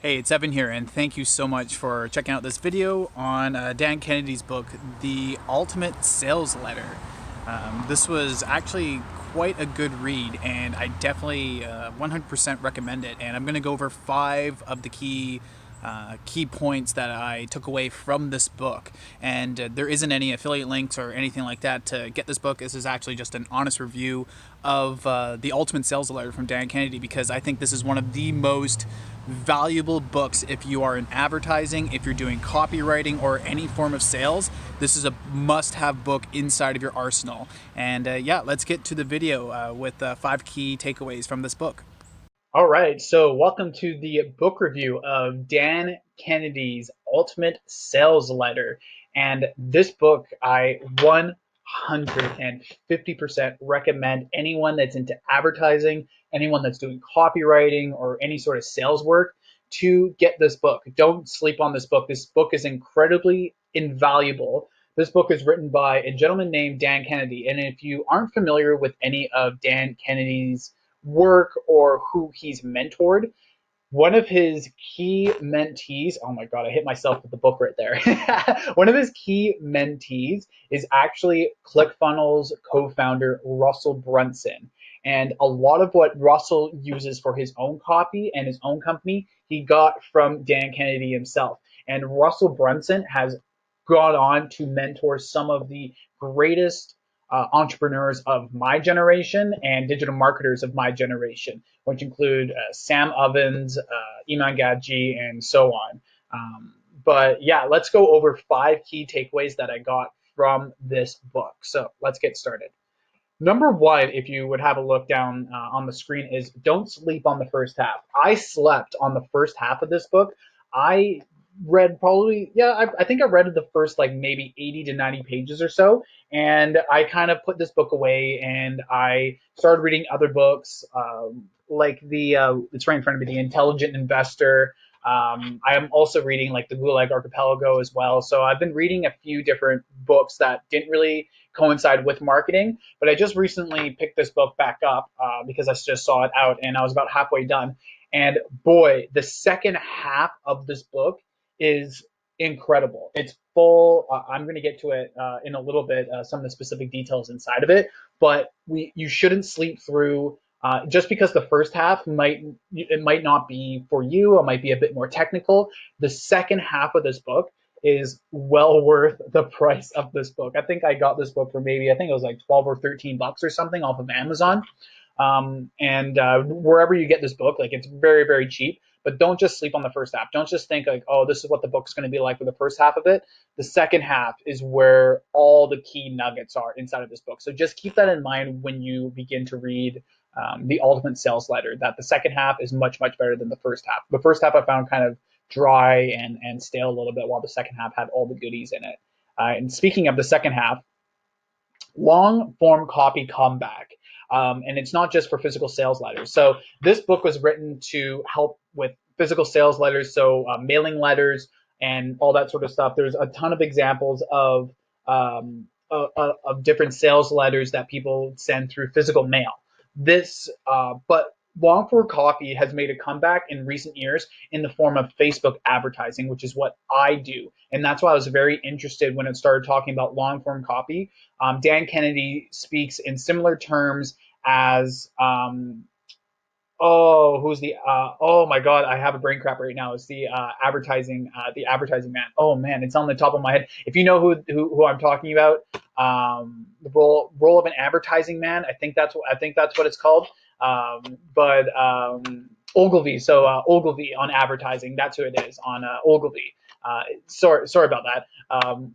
Hey, it's Evan here, and thank you so much for checking out this video on Dan Kennedy's book, The Ultimate Sales Letter. This was actually quite a good read, and I definitely 100% recommend it. And I'm going to go over 5 of the key points that I took away from this book. And there isn't any affiliate links or anything like that to get this book. This is actually just an honest review of The Ultimate Sales Letter from Dan Kennedy, because I think this is one of the most valuable books if you are in advertising, if you're doing copywriting or any form of sales. This is a must-have book inside of your arsenal. And yeah, let's get to the video with 5 key takeaways from this book. All right, so welcome to the book review of Dan Kennedy's Ultimate Sales Letter. And this book, I 150% recommend anyone that's into advertising, anyone that's doing copywriting or any sort of sales work to get this book. Don't sleep on this book. This book is incredibly invaluable. This book is written by a gentleman named Dan Kennedy. And if you aren't familiar with any of Dan Kennedy's work or who he's mentored, one of his key mentees, oh my God, I hit myself with the book right there. One of his key mentees is actually ClickFunnels co-founder Russell Brunson. And a lot of what Russell uses for his own copy and his own company, he got from Dan Kennedy himself. And Russell Brunson has gone on to mentor some of the greatest entrepreneurs of my generation and digital marketers of my generation, which include Sam Ovens, Iman Gadji, and so on. But yeah, let's go over 5 key takeaways that I got from this book. So let's get started. Number one, if you would have a look down on the screen, is don't sleep on the first half. I slept on the first half of this book. I read probably, I think I read the first like maybe 80 to 90 pages or so. And I kind of put this book away and I started reading other books it's right in front of me, The Intelligent Investor. I am also reading like the Gulag Archipelago as well. So I've been reading a few different books that didn't really coincide with marketing, but I just recently picked this book back up because I just saw it out and I was about halfway done. And boy, the second half of this book is incredible. It's full. I'm going to get to it in a little bit, some of the specific details inside of it, but you shouldn't sleep through. Just because the first half might not be for you, it might be a bit more technical. The second half of this book is well worth the price of this book. I think I got this book for maybe, I think it was like 12 or 13 bucks or something off of Amazon. And wherever you get this book, like it's very, very cheap. But don't just sleep on the first half. Don't just think like, oh, this is what the book's going to be like for the first half of it. The second half is where all the key nuggets are inside of this book. So just keep that in mind when you begin to read the Ultimate Sales Letter, that the second half is much, much better than the first half. The first half I found kind of dry and stale a little bit, while the second half had all the goodies in it. And speaking of the second half, long form copy comeback. And it's not just for physical sales letters. So this book was written to help with physical sales letters, so mailing letters and all that sort of stuff. There's a ton of examples of different sales letters that people send through physical mail. But long form copy has made a comeback in recent years in the form of Facebook advertising, which is what I do. And that's why I was very interested when it started talking about long form copy. Dan Kennedy speaks in similar terms as oh my God, I have a brain crap right now. It's the advertising man. Oh man, it's on the top of my head. If you know who I'm talking about, the role of an advertising man, I think that's what it's called. But Ogilvy, so Ogilvy on advertising, that's who it is on Ogilvy. Sorry about that.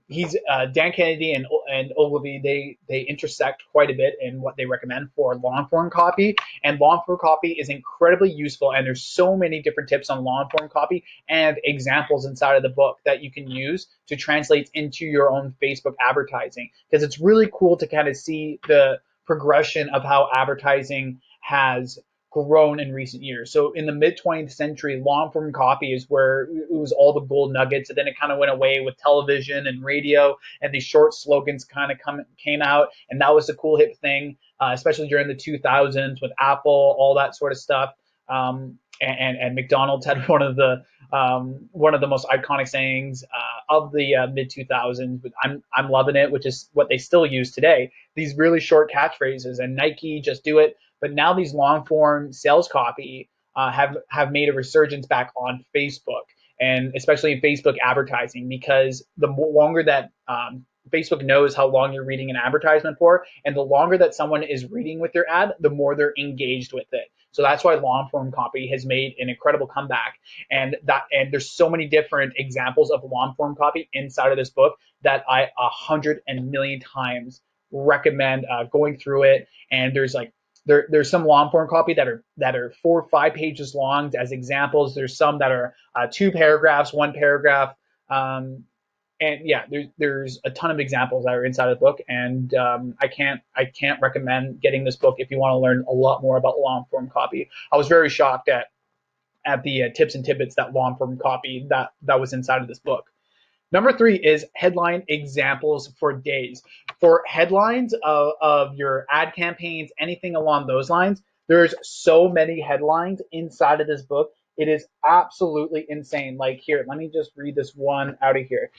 He's Dan Kennedy and Ogilvy. They intersect quite a bit in what they recommend for long form copy, and long form copy is incredibly useful. And there's so many different tips on long form copy and examples inside of the book that you can use to translate into your own Facebook advertising, because it's really cool to kind of see the progression of how advertising has grown in recent years. So in the mid 20th century, long form copy is where it was all the gold nuggets, and then it kind of went away with television and radio, and these short slogans kind of came out, and that was the cool hip thing, especially during the 2000s with Apple, all that sort of stuff. And McDonald's had one of the one of the most iconic sayings of the mid 2000s. But I'm loving it, which is what they still use today. These really short catchphrases, and Nike, just do it. But now these long form sales copy have made a resurgence back on Facebook, and especially in Facebook advertising, because the longer that Facebook knows how long you're reading an advertisement for, and the longer that someone is reading with your ad, the more they're engaged with it. So that's why long form copy has made an incredible comeback. And there's so many different examples of long form copy inside of this book that I 100 million times recommend going through it. And there's some long form copy that are 4 or 5 pages long as examples. There's some that are 2 paragraphs, 1 paragraph. And yeah, there's a ton of examples that are inside of the book, and I can't recommend getting this book if you want to learn a lot more about long form copy. I was very shocked at the tips and tidbits that long form copy that was inside of this book. Number 3 is headline examples for days. For headlines of your ad campaigns, anything along those lines, there's so many headlines inside of this book. It is absolutely insane. Like, here, let me just read this one out of here.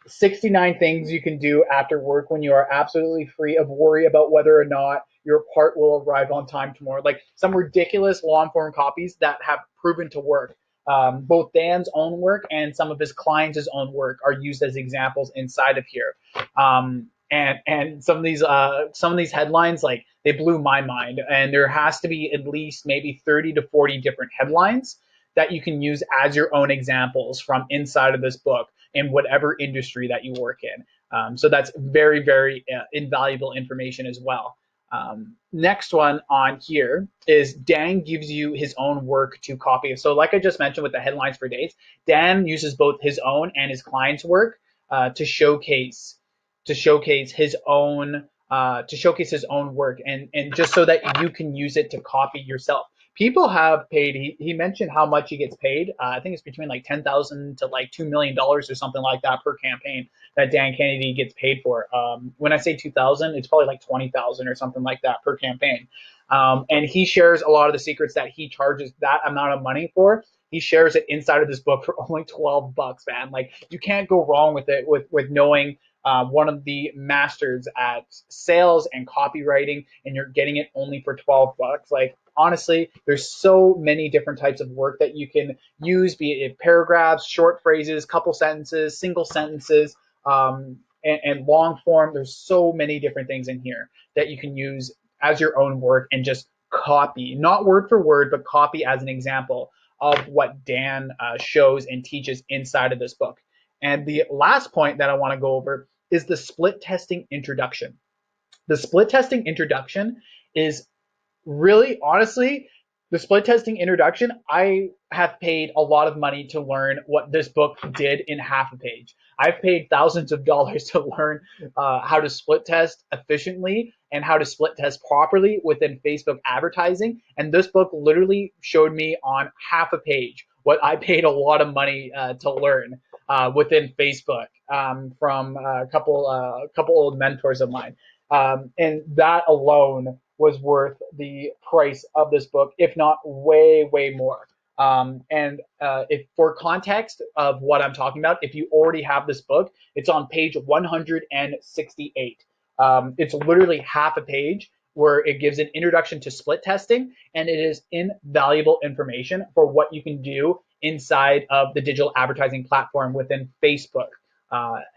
69 things you can do after work when you are absolutely free of worry about whether or not your part will arrive on time tomorrow. Like, some ridiculous long form copies that have proven to work. Both Dan's own work and some of his clients' own work are used as examples inside of here. And some of these headlines, like, they blew my mind. And there has to be at least maybe 30 to 40 different headlines that you can use as your own examples from inside of this book in whatever industry that you work in. So that's very, very invaluable information as well. Next one on here is Dan gives you his own work to copy. So like I just mentioned with the headlines for days, Dan uses both his own and his client's work to showcase his own work, and just so that you can use it to copy yourself. People have paid. He mentioned how much he gets paid. I think it's between like $10,000 to like $2 million or something like that per campaign that Dan Kennedy gets paid for. When I say 2,000, it's probably like 20,000 or something like that per campaign. And he shares a lot of the secrets that he charges that amount of money for. He shares it inside of this book for only $12, man. Like, you can't go wrong with it, with knowing one of the masters at sales and copywriting, and you're getting it only for $12. Like, honestly, there's so many different types of work that you can use, be it paragraphs, short phrases, couple sentences, single sentences, and long form. There's so many different things in here that you can use as your own work and just copy, not word for word, but copy as an example of what Dan shows and teaches inside of this book. And the last point that I want to go over is the split testing introduction. The split testing introduction is really, honestly, the split testing introduction, I have paid a lot of money to learn what this book did in half a page. I've paid thousands of dollars to learn how to split test efficiently and how to split test properly within Facebook advertising. And this book literally showed me on half a page what I paid a lot of money to learn within Facebook from a couple old mentors of mine. And that alone was worth the price of this book, if not way, way more. And if for context of what I'm talking about, if you already have this book, it's on page 168. It's literally half a page where it gives an introduction to split testing, and it is invaluable information for what you can do inside of the digital advertising platform within Facebook.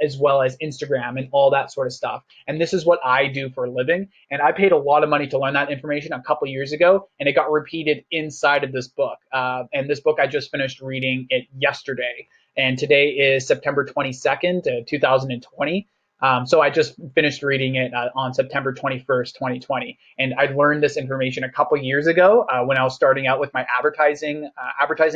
As well as Instagram and all that sort of stuff. And this is what I do for a living. And I paid a lot of money to learn that information a couple years ago, and it got repeated inside of this book. And this book, I just finished reading it yesterday. And today is September 22nd, 2020. So I just finished reading it on September 21st, 2020. And I learned this information a couple years ago when I was starting out with my advertising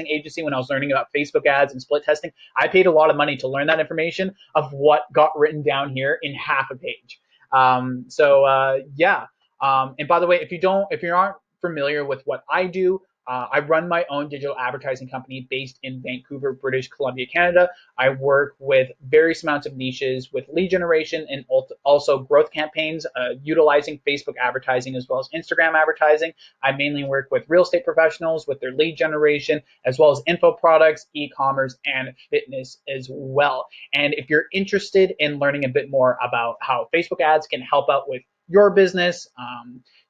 agency, when I was learning about Facebook ads and split testing. I paid a lot of money to learn that information of what got written down here in half a page. Yeah. And by the way, if you aren't familiar with what I do, I run my own digital advertising company based in Vancouver, British Columbia, Canada. I work with various amounts of niches with lead generation and also growth campaigns, utilizing Facebook advertising as well as Instagram advertising. I mainly work with real estate professionals with their lead generation, as well as info products, e-commerce, and fitness as well. And if you're interested in learning a bit more about how Facebook ads can help out with your business,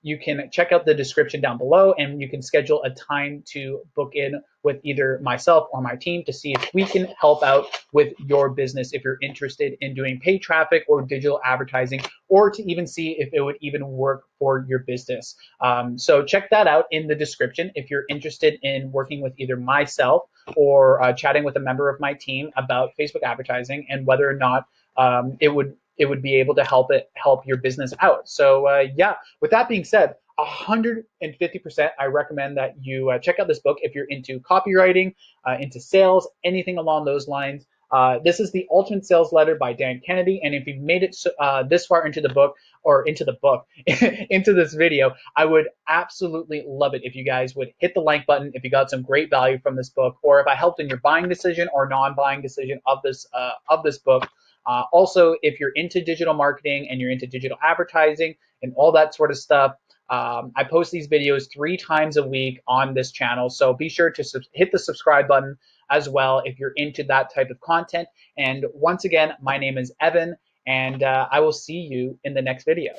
you can check out the description down below, and you can schedule a time to book in with either myself or my team to see if we can help out with your business if you're interested in doing paid traffic or digital advertising, or to even see if it would even work for your business. So check that out in the description if you're interested in working with either myself or chatting with a member of my team about Facebook advertising and whether or not it would be able to help your business out. So yeah, with that being said, 150% I recommend that you check out this book if you're into copywriting, into sales, anything along those lines. This is the Ultimate Sales Letter by Dan Kennedy, and if you've made it this far into the book, or into the book, into this video, I would absolutely love it if you guys would hit the like button if you got some great value from this book, or if I helped in your buying decision or non-buying decision of this book. Also, if you're into digital marketing and you're into digital advertising and all that sort of stuff, I post these videos 3 times a week on this channel. So be sure to hit the subscribe button as well if you're into that type of content. And once again, my name is Evan, and I will see you in the next video.